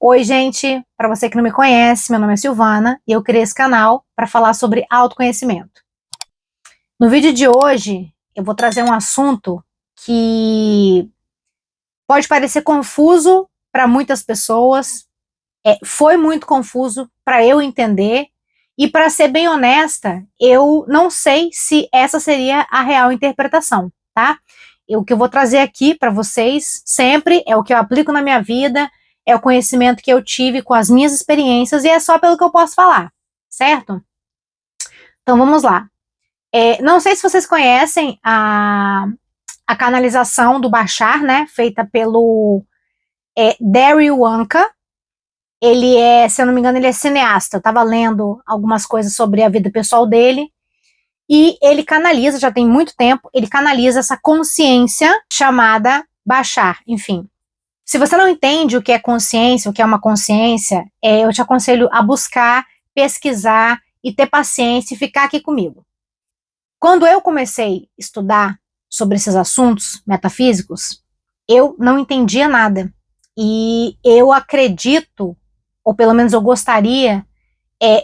Oi, gente! Para você que não me conhece, meu nome é Silvana e eu criei esse canal para falar sobre autoconhecimento. No vídeo de hoje, eu vou trazer um assunto que pode parecer confuso para muitas pessoas, foi muito confuso para eu entender e, para ser bem honesta, eu não sei se essa seria a real interpretação, tá? O que eu vou trazer aqui para vocês sempre é o que eu aplico na minha vida, é o conhecimento que eu tive com as minhas experiências e é só pelo que eu posso falar, certo? Então vamos lá. Não sei se vocês conhecem a canalização do Bashar, né? Feita pelo Darryl Anka. Ele se eu não me engano, ele é cineasta. Eu estava lendo algumas coisas sobre a vida pessoal dele. E ele canaliza, já tem muito tempo, ele canaliza essa consciência chamada Bashar, enfim. Se você não entende o que é consciência, o que é uma consciência, eu te aconselho a buscar, pesquisar e ter paciência e ficar aqui comigo. Quando eu comecei a estudar sobre esses assuntos metafísicos, eu não entendia nada. E eu acredito, ou pelo menos eu gostaria,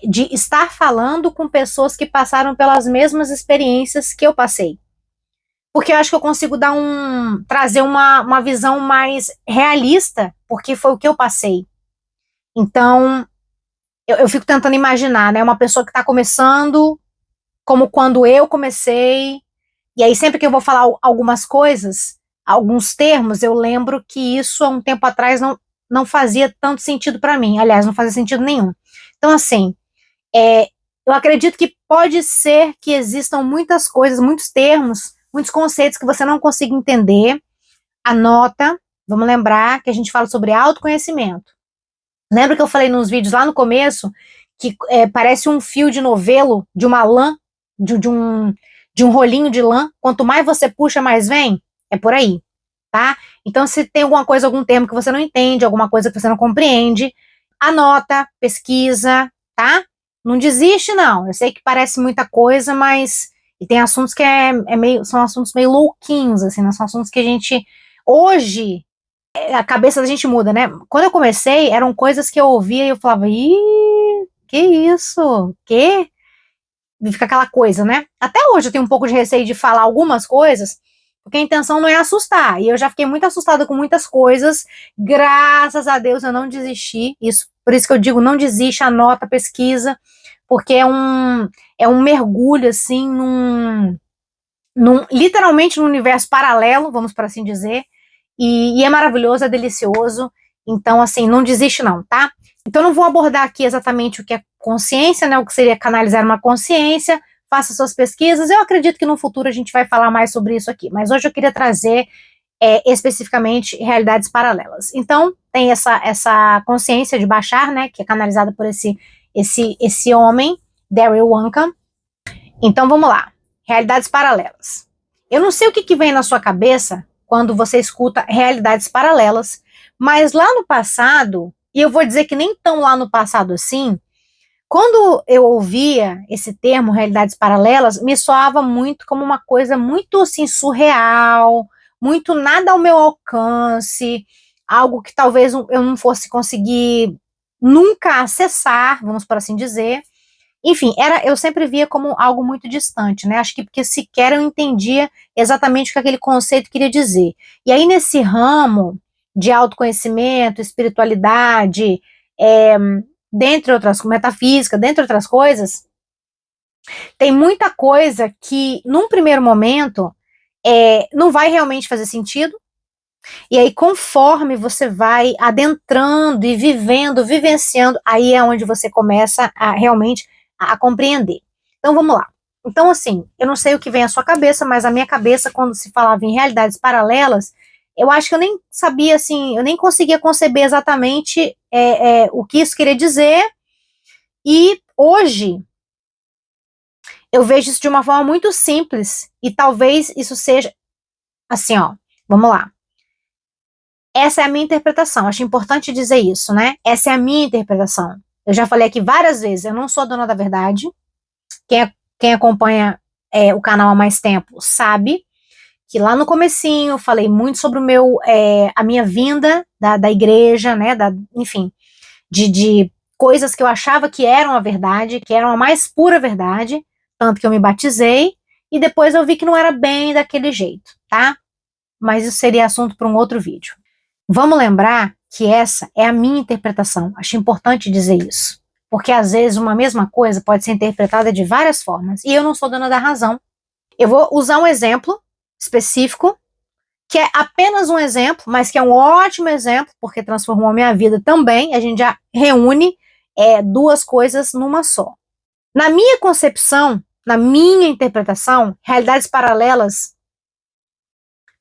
de estar falando com pessoas que passaram pelas mesmas experiências que eu passei. Porque eu acho que eu consigo trazer uma visão mais realista, porque foi o que eu passei. Então, eu fico tentando imaginar, né, uma pessoa que está começando, como quando eu comecei, e aí sempre que eu vou falar algumas coisas, alguns termos, eu lembro que isso há um tempo atrás não fazia tanto sentido para mim. Aliás, não fazia sentido nenhum. Então, assim, eu acredito que pode ser que existam muitas coisas, muitos termos, muitos conceitos que você não consiga entender. Anota, vamos lembrar que a gente fala sobre autoconhecimento. Lembra que eu falei nos vídeos lá no começo que parece um fio de novelo, de uma lã, de um rolinho de lã, quanto mais você puxa, mais vem? É por aí, tá? Então, se tem alguma coisa, algum termo que você não entende, alguma coisa que você não compreende, anota, pesquisa, tá? Não desiste, não. Eu sei que parece muita coisa, mas e tem assuntos que são assuntos meio louquinhos, assim, né? São assuntos que a gente, hoje, a cabeça da gente muda, né? Quando eu comecei, eram coisas que eu ouvia e eu falava, ih, que isso? Que? E fica aquela coisa, né? Até hoje eu tenho um pouco de receio de falar algumas coisas, porque a intenção não é assustar. E eu já fiquei muito assustada com muitas coisas. Graças a Deus eu não desisti. Por isso que eu digo, não desiste, anota, pesquisa, porque é um mergulho, assim, literalmente num universo paralelo, vamos por assim dizer, e é maravilhoso, é delicioso. Então, assim, não desiste não, tá? Então, não vou abordar aqui exatamente o que é consciência, né? O que seria canalizar uma consciência. Faça suas pesquisas. Eu acredito que no futuro a gente vai falar mais sobre isso aqui. Mas hoje eu queria trazer especificamente realidades paralelas. Então, tem essa consciência de Bashar, né? Que é canalizada por esse homem, Darryl Anka. Então, vamos lá. Realidades paralelas. Eu não sei o que vem na sua cabeça quando você escuta realidades paralelas, mas lá no passado, e eu vou dizer que nem tão lá no passado assim, quando eu ouvia esse termo, realidades paralelas, me soava muito como uma coisa muito assim surreal, muito nada ao meu alcance, algo que talvez eu não fosse conseguir nunca acessar, vamos por assim dizer. Enfim, eu sempre via como algo muito distante, né? Acho que porque sequer eu entendia exatamente o que aquele conceito queria dizer. E aí, nesse ramo de autoconhecimento, espiritualidade, dentre outras, metafísica, dentre outras coisas, tem muita coisa que, num primeiro momento, não vai realmente fazer sentido. E aí, conforme você vai adentrando e vivenciando, aí é onde você começa a realmente a compreender. Então, vamos lá. Então, assim, eu não sei o que vem à sua cabeça, mas a minha cabeça, quando se falava em realidades paralelas, eu acho que eu nem sabia, assim, eu nem conseguia conceber exatamente o que isso queria dizer. E hoje, eu vejo isso de uma forma muito simples, e talvez isso seja, assim, ó, vamos lá. Essa é a minha interpretação, acho importante dizer isso, né? Essa é a minha interpretação. Eu já falei aqui várias vezes, eu não sou dona da verdade. Quem acompanha o canal há mais tempo sabe que lá no comecinho eu falei muito sobre a minha vinda da igreja, né, enfim, de coisas que eu achava que eram a verdade, que eram a mais pura verdade, tanto que eu me batizei, e depois eu vi que não era bem daquele jeito, tá? Mas isso seria assunto para um outro vídeo. Vamos lembrar que essa é a minha interpretação. Acho importante dizer isso. Porque às vezes uma mesma coisa pode ser interpretada de várias formas. E eu não sou dona da razão. Eu vou usar um exemplo específico, que é apenas um exemplo, mas que é um ótimo exemplo, porque transformou a minha vida também. A gente já reúne duas coisas numa só. Na minha concepção, na minha interpretação, realidades paralelas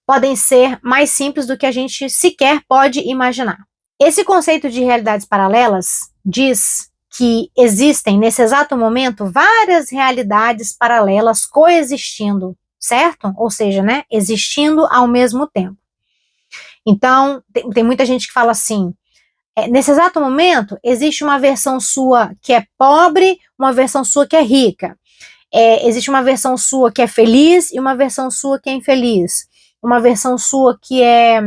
podem ser mais simples do que a gente sequer pode imaginar. Esse conceito de realidades paralelas diz que existem, nesse exato momento, várias realidades paralelas coexistindo, certo? Ou seja, né, existindo ao mesmo tempo. Então, tem muita gente que fala assim, nesse exato momento, existe uma versão sua que é pobre, uma versão sua que é rica. Existe uma versão sua que é feliz e uma versão sua que é infeliz. Uma versão sua que é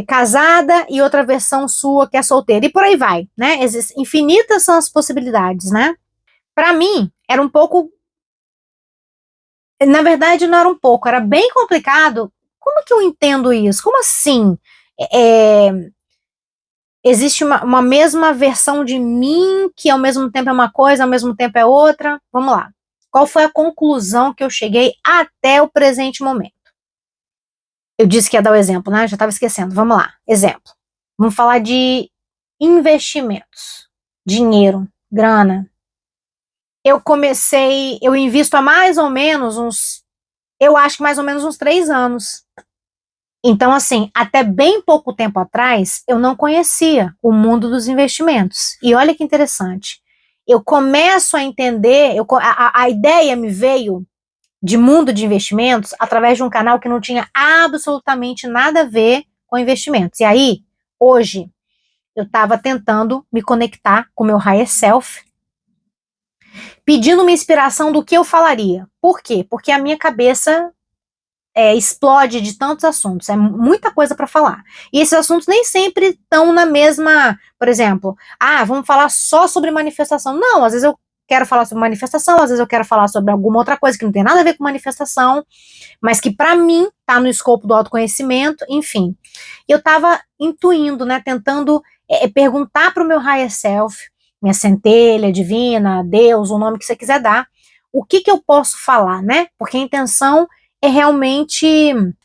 casada e outra versão sua que é solteira. E por aí vai, né? Infinitas são as possibilidades, né? Para mim, era um pouco... Na verdade, não era um pouco, era bem complicado. Como que eu entendo isso? Como assim? Existe uma mesma versão de mim que ao mesmo tempo é uma coisa, ao mesmo tempo é outra? Vamos lá. Qual foi a conclusão que eu cheguei até o presente momento? Eu disse que ia dar o exemplo, né? Já estava esquecendo. Vamos lá. Exemplo. Vamos falar de investimentos. Dinheiro, grana. Eu invisto há mais ou menos eu acho que mais ou menos uns 3 anos. Então, assim, até bem pouco tempo atrás, eu não conhecia o mundo dos investimentos. E olha que interessante. Eu começo a entender, a ideia me veio de mundo de investimentos através de um canal que não tinha absolutamente nada a ver com investimentos. E aí, hoje, eu estava tentando me conectar com o meu higher self, pedindo uma inspiração do que eu falaria. Por quê? Porque a minha cabeça explode de tantos assuntos, é muita coisa para falar. E esses assuntos nem sempre estão na mesma, por exemplo, vamos falar só sobre manifestação. Não, às vezes eu quero falar sobre manifestação, às vezes eu quero falar sobre alguma outra coisa que não tem nada a ver com manifestação, mas que para mim tá no escopo do autoconhecimento, enfim. Eu tava intuindo, né, tentando perguntar para o meu higher self, minha centelha divina, Deus, o nome que você quiser dar, o que eu posso falar, né? Porque a intenção é realmente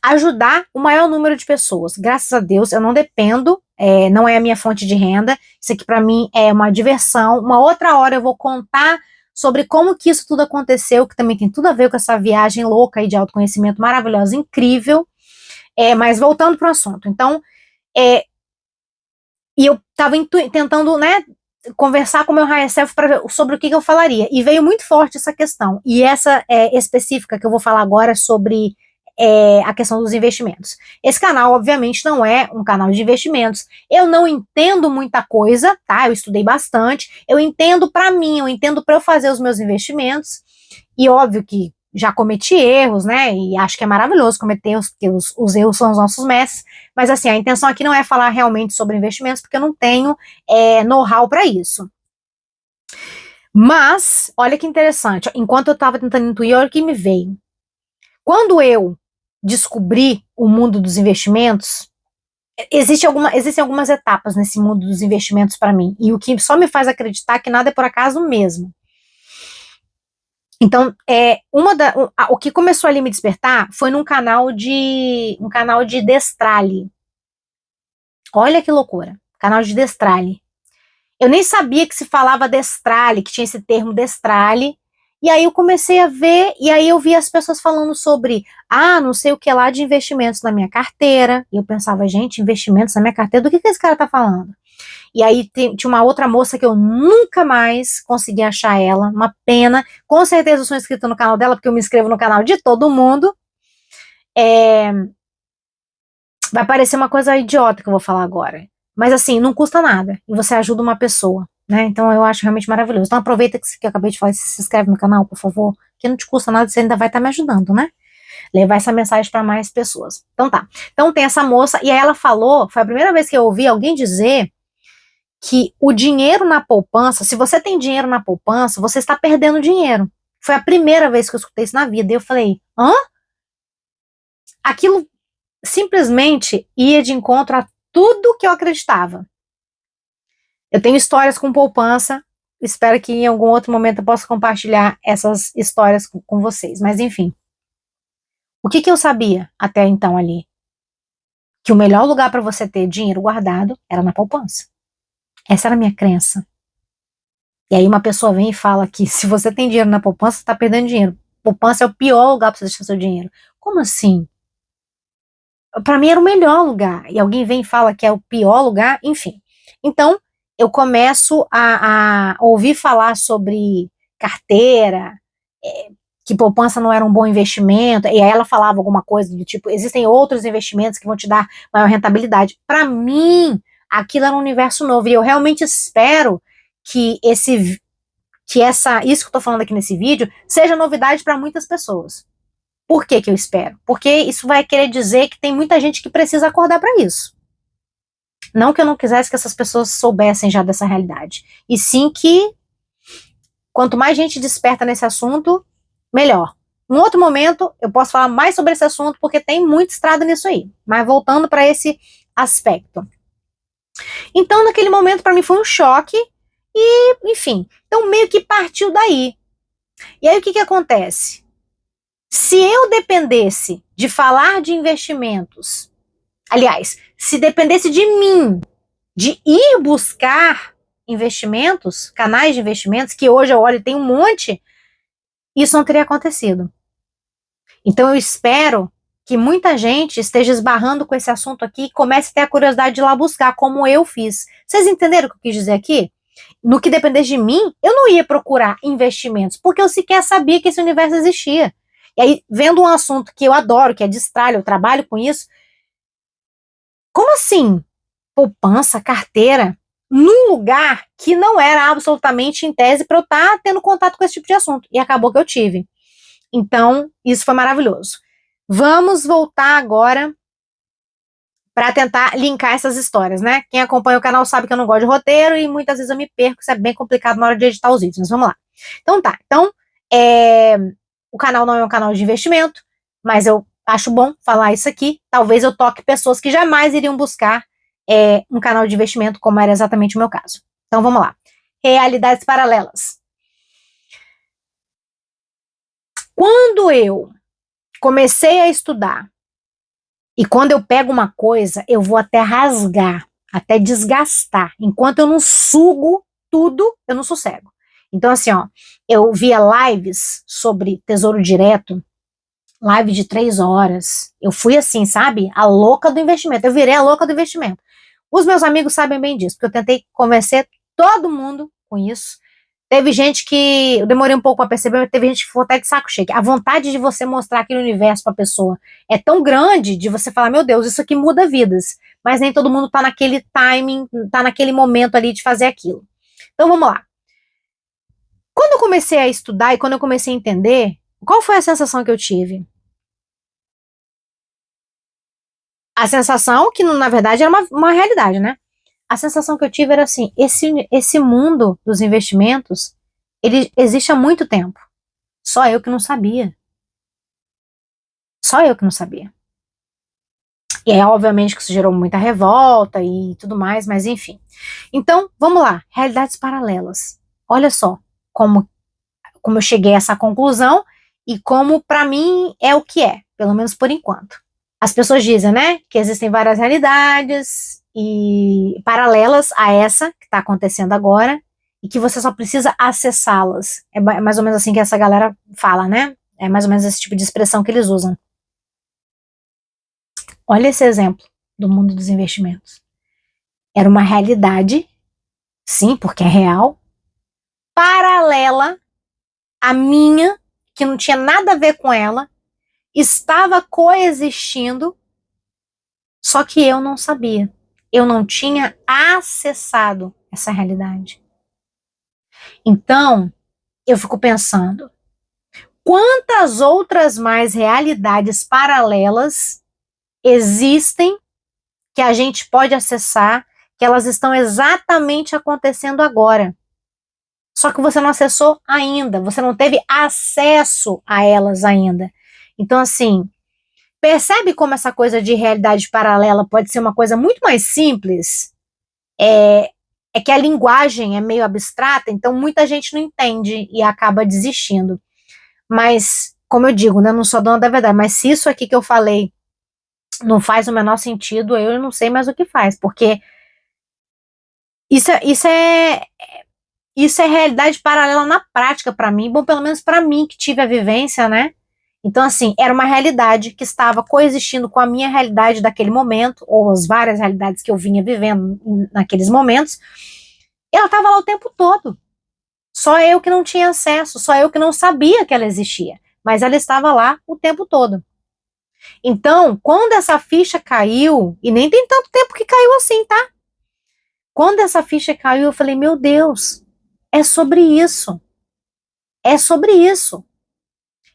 ajudar o maior número de pessoas. Graças a Deus, eu não dependo, não é a minha fonte de renda, isso aqui para mim é uma diversão. Uma outra hora eu vou contar sobre como que isso tudo aconteceu, que também tem tudo a ver com essa viagem louca aí de autoconhecimento maravilhosa, incrível, mas voltando para o assunto. Então, e eu estava tentando, né, conversar com o meu higher self sobre o que eu falaria, e veio muito forte essa questão, e essa específica que eu vou falar agora sobre a questão dos investimentos. Esse canal, obviamente, não é um canal de investimentos, eu não entendo muita coisa, tá, eu estudei bastante, eu entendo para mim, eu entendo para eu fazer os meus investimentos, e óbvio que já cometi erros, né, e acho que é maravilhoso cometer erros, porque os erros são os nossos mestres, mas assim, a intenção aqui não é falar realmente sobre investimentos, porque eu não tenho know-how para isso. Mas, olha que interessante, enquanto eu estava tentando intuir, olha o que me veio. Quando eu descobri o mundo dos investimentos, existem algumas etapas nesse mundo dos investimentos para mim, e o que só me faz acreditar que nada é por acaso mesmo. Então, o que começou ali a me despertar foi num canal de Destralhe. Olha que loucura, canal de Destralhe. Eu nem sabia que se falava Destralhe, que tinha esse termo Destralhe, e aí eu comecei a ver, e aí eu vi as pessoas falando sobre, não sei o que lá de investimentos na minha carteira, e eu pensava, gente, investimentos na minha carteira, do que esse cara tá falando? E aí tinha uma outra moça que eu nunca mais consegui achar ela, uma pena. Com certeza eu sou inscrita no canal dela, porque eu me inscrevo no canal de todo mundo. Vai parecer uma coisa idiota que eu vou falar agora. Mas assim, não custa nada. E você ajuda uma pessoa, né? Então eu acho realmente maravilhoso. Então aproveita que eu acabei de falar, se inscreve no canal, por favor. Que não te custa nada, você ainda vai estar me ajudando, né? levar essa mensagem para mais pessoas. Então tá. Então tem essa moça, e aí ela falou, foi a primeira vez que eu ouvi alguém dizer que o dinheiro na poupança, se você tem dinheiro na poupança, você está perdendo dinheiro. Foi a primeira vez que eu escutei isso na vida. E eu falei, hã? Aquilo simplesmente ia de encontro a tudo que eu acreditava. Eu tenho histórias com poupança, espero que em algum outro momento eu possa compartilhar essas histórias com vocês. Mas enfim, o que eu sabia até então ali? Que o melhor lugar para você ter dinheiro guardado era na poupança. Essa era a minha crença. E aí uma pessoa vem e fala que se você tem dinheiro na poupança, você está perdendo dinheiro. Poupança é o pior lugar para você deixar seu dinheiro. Como assim? Para mim era o melhor lugar. E alguém vem e fala que é o pior lugar, enfim. Então, eu começo a ouvir falar sobre carteira, que poupança não era um bom investimento, e aí ela falava alguma coisa do tipo, existem outros investimentos que vão te dar maior rentabilidade. Para mim, aquilo era um universo novo, e eu realmente espero que isso que eu tô falando aqui nesse vídeo seja novidade para muitas pessoas. Por que eu espero? Porque isso vai querer dizer que tem muita gente que precisa acordar para isso. Não que eu não quisesse que essas pessoas soubessem já dessa realidade. E sim que quanto mais gente desperta nesse assunto, melhor. Em outro momento, eu posso falar mais sobre esse assunto, porque tem muita estrada nisso aí. Mas voltando para esse aspecto. Então, naquele momento, para mim foi um choque. E, enfim, então meio que partiu daí. E aí, o que acontece? Se eu dependesse de falar de investimentos, aliás, se dependesse de mim, de ir buscar investimentos, canais de investimentos, que hoje eu olho e tem um monte, isso não teria acontecido. Então eu espero que muita gente esteja esbarrando com esse assunto aqui e comece a ter a curiosidade de ir lá buscar, como eu fiz. Vocês entenderam o que eu quis dizer aqui? No que dependesse de mim, eu não ia procurar investimentos, porque eu sequer sabia que esse universo existia. E aí, vendo um assunto que eu adoro, que é destralho, eu trabalho com isso, como assim? Poupança, carteira, num lugar que não era absolutamente em tese para eu estar tendo contato com esse tipo de assunto. E acabou que eu tive. Então, isso foi maravilhoso. Vamos voltar agora para tentar linkar essas histórias, né? Quem acompanha o canal sabe que eu não gosto de roteiro e muitas vezes eu me perco, isso é bem complicado na hora de editar os vídeos, mas vamos lá. Então tá, o canal não é um canal de investimento, mas eu acho bom falar isso aqui. Talvez eu toque pessoas que jamais iriam buscar um canal de investimento, como era exatamente o meu caso. Então vamos lá. Realidades paralelas. Quando eu comecei a estudar, e quando eu pego uma coisa, eu vou até rasgar, até desgastar. Enquanto eu não sugo tudo, eu não sossego. Então, assim, ó, eu via lives sobre Tesouro Direto, live de 3 horas. Eu fui assim, sabe? A louca do investimento. Eu virei a louca do investimento. Os meus amigos sabem bem disso, porque eu tentei convencer todo mundo com isso. Teve gente que, eu demorei um pouco para perceber, mas teve gente que ficou até de saco cheio. A vontade de você mostrar aquele universo para a pessoa é tão grande de você falar, meu Deus, isso aqui muda vidas. Mas nem todo mundo tá naquele timing, tá naquele momento ali de fazer aquilo. Então vamos lá. Quando eu comecei a estudar e quando eu comecei a entender, qual foi a sensação que eu tive? A sensação que, na verdade, era uma realidade, né? A sensação que eu tive era assim, esse mundo dos investimentos, ele existe há muito tempo. Só eu que não sabia. Só eu que não sabia. E é obviamente que isso gerou muita revolta e tudo mais, mas enfim. Então, vamos lá, realidades paralelas. Olha só como eu cheguei a essa conclusão e como para mim é o que é, pelo menos por enquanto. As pessoas dizem, né, que existem várias realidades e paralelas a essa que está acontecendo agora e que você só precisa acessá-las. É mais ou menos assim que essa galera fala, né? É mais ou menos esse tipo de expressão que eles usam. Olha esse exemplo do mundo dos investimentos. Era uma realidade, sim, porque é real, paralela à minha, que não tinha nada a ver com ela, estava coexistindo, só que eu não sabia. Eu não tinha acessado essa realidade. Então, eu fico pensando, quantas outras mais realidades paralelas existem que a gente pode acessar, que elas estão exatamente acontecendo agora. Só que você não acessou ainda, você não teve acesso a elas ainda. Então, assim, percebe como essa coisa de realidade paralela pode ser uma coisa muito mais simples? É que a linguagem é meio abstrata, então muita gente não entende e acaba desistindo. Mas, como eu digo, né, não sou dona da verdade, mas se isso aqui que eu falei não faz o menor sentido, eu não sei mais o que faz, porque isso, é- isso é isso é realidade paralela na prática para mim, bom, pelo menos para mim que tive a vivência, né? Então, assim, era uma realidade que estava coexistindo com a minha realidade daquele momento, ou as várias realidades que eu vinha vivendo naqueles momentos, e ela estava lá o tempo todo. Só eu que não tinha acesso, só eu que não sabia que ela existia, mas ela estava lá o tempo todo. Então, quando essa ficha caiu, e nem tem tanto tempo que caiu assim, tá? Quando essa ficha caiu, eu falei, meu Deus, é sobre isso. É sobre isso.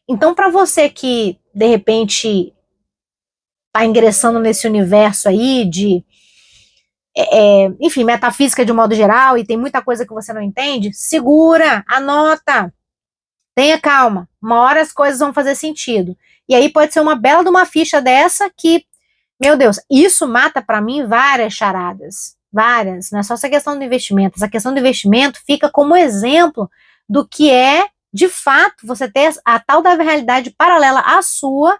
Então, para você que, de repente, está ingressando nesse universo aí de, enfim, metafísica de um modo geral, e tem muita coisa que você não entende, segura, anota, tenha calma. Uma hora as coisas vão fazer sentido. E aí pode ser uma bela de uma ficha dessa que, meu Deus, isso mata para mim várias charadas. Várias. Não é só essa questão do investimento. Essa questão do investimento fica como exemplo do que é, de fato, você ter a tal da realidade paralela à sua,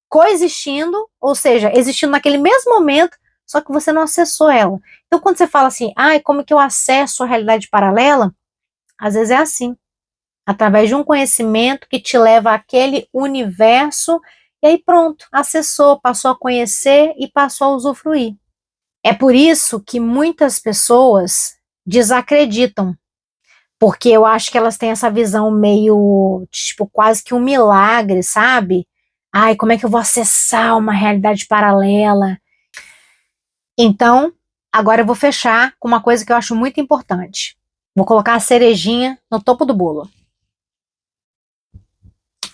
coexistindo, ou seja, existindo naquele mesmo momento, só que você não acessou ela. Então, quando você fala assim, ai, como que eu acesso a realidade paralela? Às vezes é assim, através de um conhecimento que te leva àquele universo, e aí pronto, acessou, passou a conhecer e passou a usufruir. É por isso que muitas pessoas desacreditam, porque eu acho que elas têm essa visão meio, tipo, quase que um milagre, sabe? Ai, como é que eu vou acessar uma realidade paralela? Então, agora eu vou fechar com uma coisa que eu acho muito importante. Vou colocar a cerejinha no topo do bolo.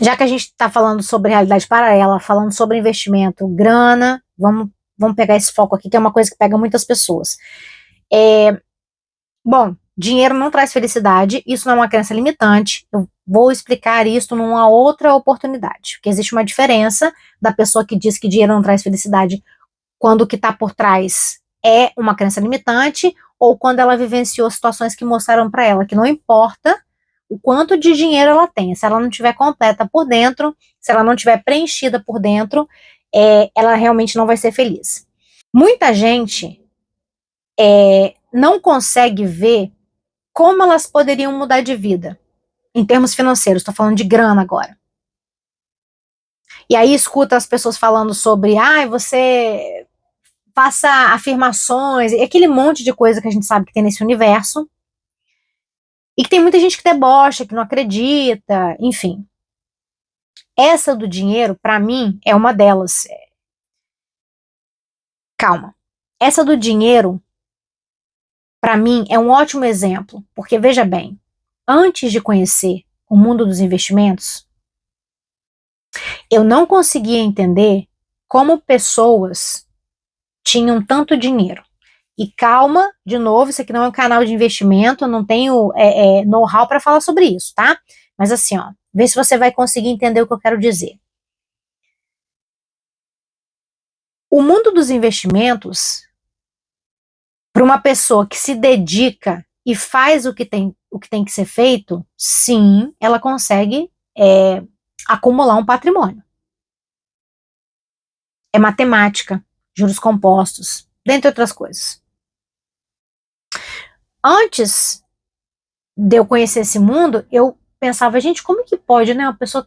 Já que a gente está falando sobre realidade paralela, falando sobre investimento, grana, vamos pegar esse foco aqui, que é uma coisa que pega muitas pessoas. Bom, dinheiro não traz felicidade, isso não é uma crença limitante. Eu vou explicar isso numa outra oportunidade, porque existe uma diferença da pessoa que diz que dinheiro não traz felicidade quando o que está por trás é uma crença limitante, ou quando ela vivenciou situações que mostraram para ela que não importa o quanto de dinheiro ela tem, se ela não tiver completa por dentro, se ela não tiver preenchida por dentro, ela realmente não vai ser feliz. Muita gente não consegue ver como elas poderiam mudar de vida, em termos financeiros, estou falando de grana agora. E aí escuta as pessoas falando sobre, você faça afirmações, e aquele monte de coisa que a gente sabe que tem nesse universo, e que tem muita gente que debocha, que não acredita, enfim. Essa do dinheiro, para mim, é uma delas. Calma. Essa do dinheiro, para mim, é um ótimo exemplo, porque veja bem, antes de conhecer o mundo dos investimentos, eu não conseguia entender como pessoas tinham tanto dinheiro. E calma, de novo, isso aqui não é um canal de investimento, eu não tenho know-how para falar sobre isso, tá? Mas assim, ó, vê se você vai conseguir entender o que eu quero dizer. O mundo dos investimentos, para uma pessoa que se dedica e faz o que tem que ser feito, sim, ela consegue acumular um patrimônio. É matemática, juros compostos, dentre outras coisas. Antes de eu conhecer esse mundo, eu pensava, gente, como é que pode, né, uma pessoa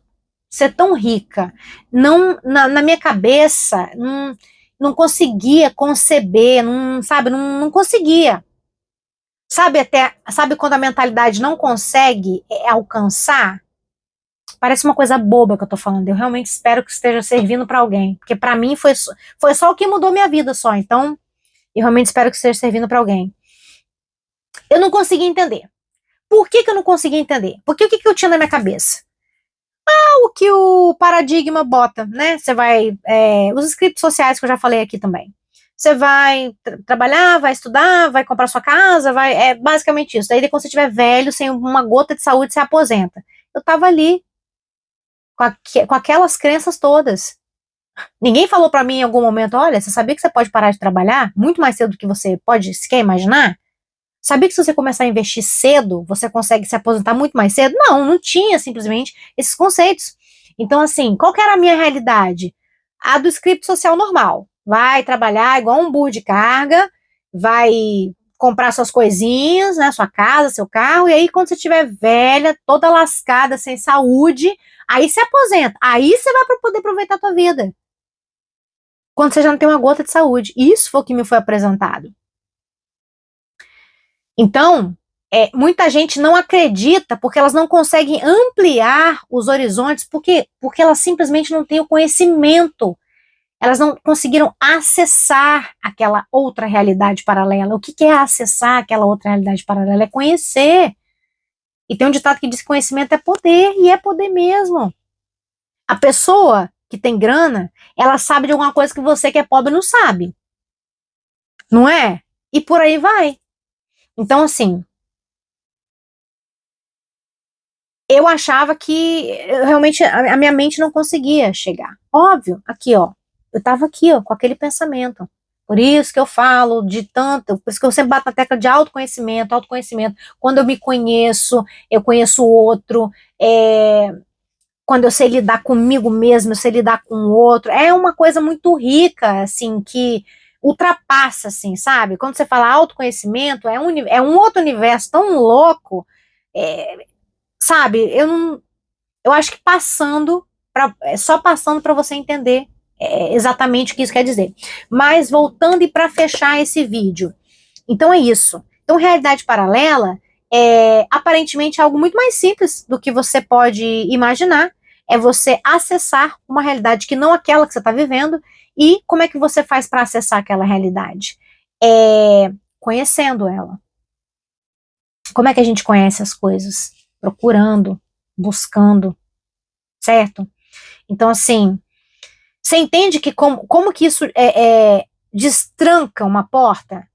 ser tão rica? Não, na minha cabeça, não conseguia conceber, não, sabe, não conseguia. Sabe quando a mentalidade não consegue alcançar? Parece uma coisa boba que eu tô falando. Eu realmente espero que esteja servindo para alguém, porque para mim foi só o que mudou minha vida só. Então, eu realmente espero que esteja servindo para alguém. Eu não conseguia entender. Por que eu não conseguia entender? Porque o que eu tinha na minha cabeça? o que o paradigma bota, né? Você vai, os scripts sociais que eu já falei aqui também. Você vai trabalhar, vai estudar, vai comprar sua casa, é basicamente isso. Daí quando você estiver velho, sem uma gota de saúde, você aposenta. Eu tava ali, com aquelas crenças todas. Ninguém falou pra mim em algum momento, olha, você sabia que você pode parar de trabalhar muito mais cedo do que você pode sequer imaginar? Sabia que se você começar a investir cedo, você consegue se aposentar muito mais cedo? Não, não tinha simplesmente esses conceitos. Então, assim, qual que era a minha realidade? A do script social normal. Vai trabalhar igual um burro de carga, vai comprar suas coisinhas, né, sua casa, seu carro, e aí quando você estiver velha, toda lascada, sem saúde, aí você aposenta. Aí você vai poder aproveitar a tua vida. Quando você já não tem uma gota de saúde. Isso foi o que me foi apresentado. Então, muita gente não acredita porque elas não conseguem ampliar os horizontes, porque elas simplesmente não têm o conhecimento. Elas não conseguiram acessar aquela outra realidade paralela. O que é acessar aquela outra realidade paralela? É conhecer. E tem um ditado que diz que conhecimento é poder, e é poder mesmo. A pessoa que tem grana, ela sabe de alguma coisa que você que é pobre não sabe. Não é? E por aí vai. Então, assim, eu achava que realmente a minha mente não conseguia chegar. Óbvio, aqui, ó. Eu tava aqui, ó, com aquele pensamento. Por isso que eu falo de tanto, por isso que eu sempre bato na tecla de autoconhecimento, autoconhecimento. Quando eu me conheço, eu conheço o outro, quando eu sei lidar comigo mesmo, eu sei lidar com o outro. É uma coisa muito rica, assim, que ultrapassa, assim, sabe? Quando você fala autoconhecimento, é um outro universo tão louco, é, sabe? Eu acho que só passando para você entender exatamente o que isso quer dizer. Mas voltando e para fechar esse vídeo. Então é isso. Então, realidade paralela é aparentemente algo muito mais simples do que você pode imaginar. É você acessar uma realidade que não aquela que você está vivendo. E como é que você faz para acessar aquela realidade? Conhecendo ela. Como é que a gente conhece as coisas? Procurando, buscando, certo? Então, assim, você entende que como que isso destranca uma porta?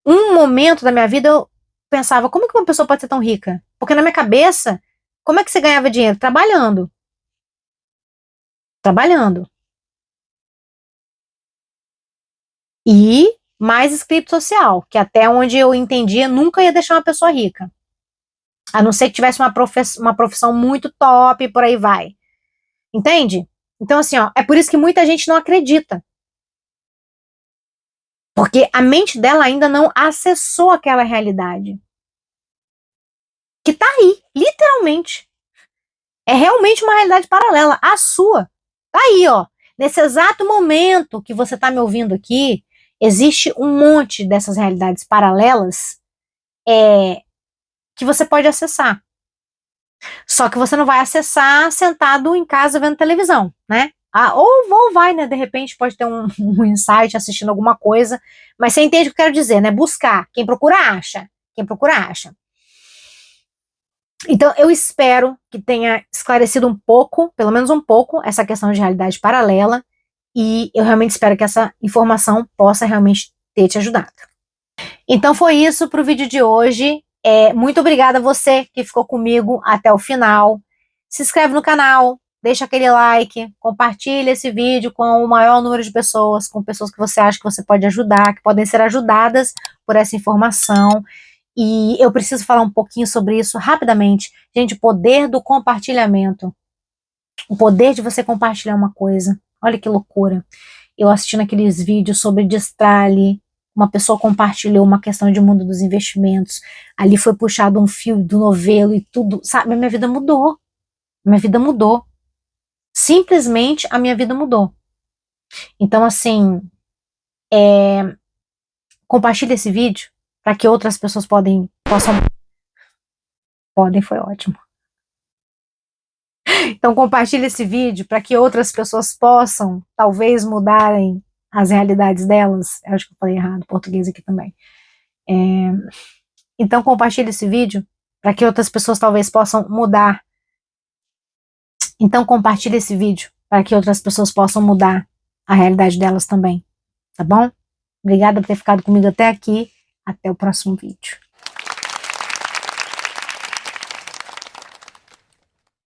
Um momento da minha vida eu pensava, como que uma pessoa pode ser tão rica? Porque na minha cabeça, como é que você ganhava dinheiro? Trabalhando. Trabalhando. E mais script social, que até onde eu entendia, nunca ia deixar uma pessoa rica. A não ser que tivesse uma profissão muito top, por aí vai. Entende? Então, assim, ó, é por isso que muita gente não acredita. Porque a mente dela ainda não acessou aquela realidade. Que tá aí, literalmente. É realmente uma realidade paralela, a sua. Tá aí, ó. Nesse exato momento que você tá me ouvindo aqui, existe um monte dessas realidades paralelas que você pode acessar. Só que você não vai acessar sentado em casa vendo televisão, né? Ou vai, né? De repente pode ter um insight assistindo alguma coisa, mas você entende o que eu quero dizer, né? Buscar. Quem procura, acha. Quem procura, acha. Então, eu espero que tenha esclarecido um pouco, pelo menos um pouco, essa questão de realidade paralela, e eu realmente espero que essa informação possa realmente ter te ajudado. Então, foi isso para o vídeo de hoje. Muito obrigada a você que ficou comigo até o final. Se inscreve no canal, deixa aquele like, compartilha esse vídeo com o maior número de pessoas, com pessoas que você acha que você pode ajudar, que podem ser ajudadas por essa informação. E eu preciso falar um pouquinho sobre isso rapidamente. Gente, o poder do compartilhamento. O poder de você compartilhar uma coisa. Olha que loucura. Eu assistindo aqueles vídeos sobre Destrale, uma pessoa compartilhou uma questão de mundo dos investimentos. Ali foi puxado um fio do novelo e tudo, sabe? A minha vida mudou. Minha vida mudou. Simplesmente a minha vida mudou. Então, assim, compartilhe esse vídeo para que outras pessoas podem, foi ótimo. Então compartilhe esse vídeo para que outras pessoas possam, talvez, mudarem as realidades delas. Eu acho que eu falei errado, português aqui também. Então compartilhe esse vídeo para que outras pessoas talvez possam mudar Então compartilhe esse vídeo para que outras pessoas possam mudar a realidade delas também, tá bom? Obrigada por ter ficado comigo até aqui. Até o próximo vídeo.